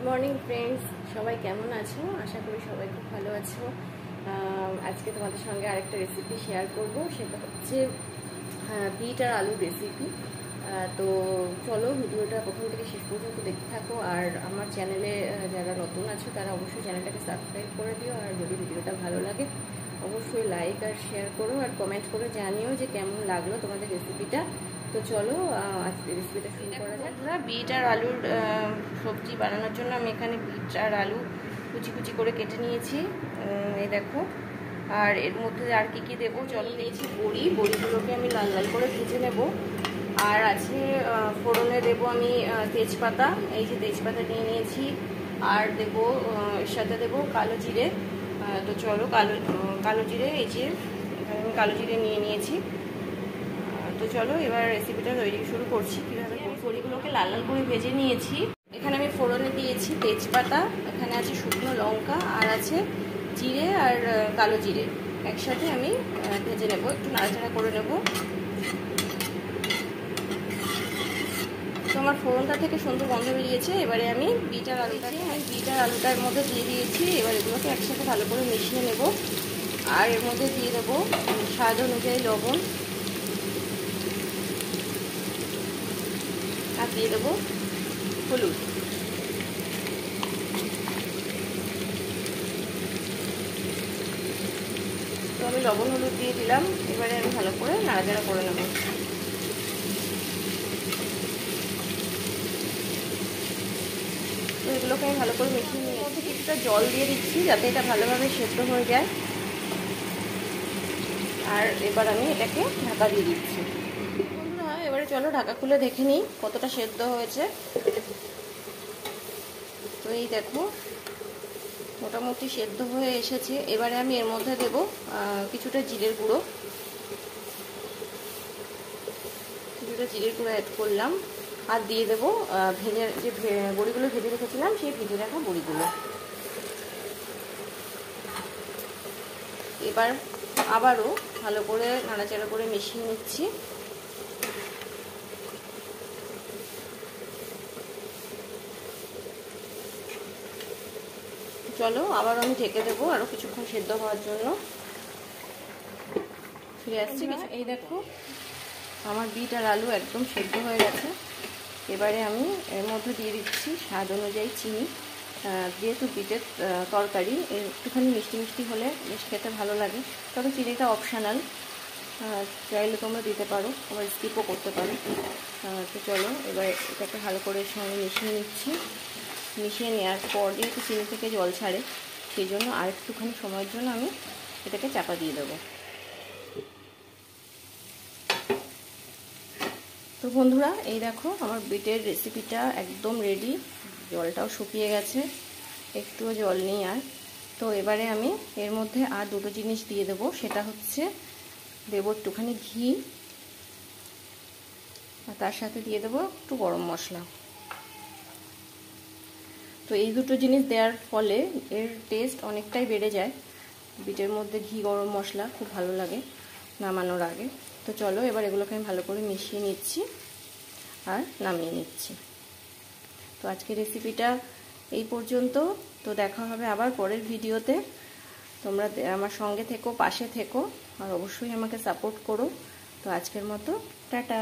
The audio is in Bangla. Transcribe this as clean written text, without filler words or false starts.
মর্নিং ফ্রেন্ডস, সবাই কেমন আছো? আশা করি সবাই খুব ভালো আছো। আজকে তোমাদের সঙ্গে আরেকটা রেসিপি শেয়ার করব, সেটা হচ্ছে বিট আর আলুর রেসিপি। তো চলো ভিডিওটা প্রথম থেকে শেষ পর্যন্ত দেখতে থাকো। আর আমার চ্যানেলে যারা নতুন আছো তারা অবশ্যই চ্যানেলটাকে সাবস্ক্রাইব করে দিও। আর যদি ভিডিওটা ভালো লাগে অবশ্যই লাইক আর শেয়ার করো, আর কমেন্ট করে জানিও যে কেমন লাগলো তোমাদের রেসিপিটা। তো চলো আজকে রেসিপিটা শুরু করা যাক। বিট আর আলুর সবজি বানানোর জন্য আমি এখানে বিট আর আলু কুচি কুচি করে কেটে নিয়েছি, এই দেখো। আর এর মধ্যে আর কি কি দেবো চলো। নিয়েছি বড়িগুলোকে আমি লাল লাল করে ভেজে নেব। আর আছে ফোড়নে দেবো আমি তেজপাতা, এই যে তেজপাতা নিয়ে নিয়েছি। আর দেবো এর সাথে দেবো কালো জিরে। তো চলো কালো জিরে, এই যে আমি কালো জিরে নিয়ে নিয়েছি। তো চলো এবার রেসিপিটা তৈরি শুরু করছি। কীভাবে বড়িগুলোকে লাল লাল করে ভেজে নিয়েছি। এখানে আমি ফোড়নে দিয়েছি তেজপাতা, এখানে আছে শুকনো লঙ্কা, আর আছে জিরে আর কালো জিরে একসাথে আমি ভেজে নেব, একটু নাড়াচাড়া করে নেব। তো আমার ফোড়নটা থেকে সুন্দর গন্ধ বেরিয়েছে। এবারে আমি বিট আর আলুটার মধ্যে দিয়ে দিয়েছি। এবার এগুলোকে একসাথে ভালো করে মিশিয়ে নেব। আর এর মধ্যে দিয়ে দেবো স্বাদ অনুযায়ী লবণ, আর দিয়ে দেবো হলুদ। তো আমি লবণ হলুদ দিয়ে দিলাম। এবারে আমি ভালো করে নাড়াচাড়া করে নেব। তো এগুলোকে আমি ভালো করে মিশিয়ে নিয়ে মধ্যে কিছুটা জল দিয়ে দিচ্ছি যাতে এটা ভালোভাবে সেদ্ধ হয়ে যায়। আর এবার আমি এটাকে ঢাকা দিয়ে দিচ্ছি। বন্ধুরা এবারে চলো ঢাকা খুলে দেখে নিই কতটা সেদ্ধ হয়েছে। তো এই দেখো মোটামুটি সেদ্ধ হয়ে এসেছে। এবারে আমি এর মধ্যে দেব কিছুটা জিরের গুঁড়ো অ্যাড করলাম। আর দিয়ে দেবো যে বড়িগুলো ভেজে রেখেছিলাম সেই ভেজে রাখা বড়িগুলো। এবার আবারও ভালো করে নাড়াচাড়া করে মিশিয়ে নিচ্ছি। চলো আবার আমি ঢেকে দেবো আরও কিছুক্ষণ সেদ্ধ হওয়ার জন্য। ফিরে আসছি। এই দেখো আমার বিট আর আলু একদম সেদ্ধ হয়ে গেছে। এবারে আমি এর মধ্যে দিয়ে দিচ্ছি স্বাদ অনুযায়ী চিনি। যেহেতু বিটের তরকারি একটুখানি মিষ্টি মিষ্টি হলে বেশ খেতে ভালো লাগে, তবে চিনিটা অপশানাল, চাইলে তোমরা দিতে পারো, আবার স্কিপও করতে পারো। তো চলো এবার এটাকে ভালো করে সঙ্গে মিশিয়ে নিচ্ছি। মিশিয়ে নেওয়ার পর যেহেতু চিনি থেকে জল ছাড়ে, সেই জন্য আর একটুখানি সময়ের জন্য আমি এটাকে চাপা দিয়ে দেবো। তো বন্ধুরা এই দেখো আমার বিটের রেসিপিটা একদম রেডি। জলটাও শুকিয়ে গেছে, একটুও জল নেই আর। তো এবারে আমি এর মধ্যে আর দুটো জিনিস দিয়ে দেবো, সেটা হচ্ছে দেবো একটুখানি ঘি, আর তার সাথে দিয়ে দেবো একটু গরম মশলা। তো এই দুটো জিনিস দেওয়ার ফলে এর টেস্ট অনেকটাই বেড়ে যায়। বিটের মধ্যে ঘি গরম মশলা খুব ভালো লাগে নামানোর আগে। তো চলো এবার এগুলোকে আমি ভালো করে মিশিয়ে নিচ্ছি আর নামিয়ে নিচ্ছি। তো আজকের রেসিপিটা এই পর্যন্ত। তো দেখা হবে আবার পরের ভিডিওতে। তোমরা আমার সঙ্গে থেকো, পাশে থেকো, আর অবশ্যই আমাকে সাপোর্ট করো। তো আজকের মতো টাটা।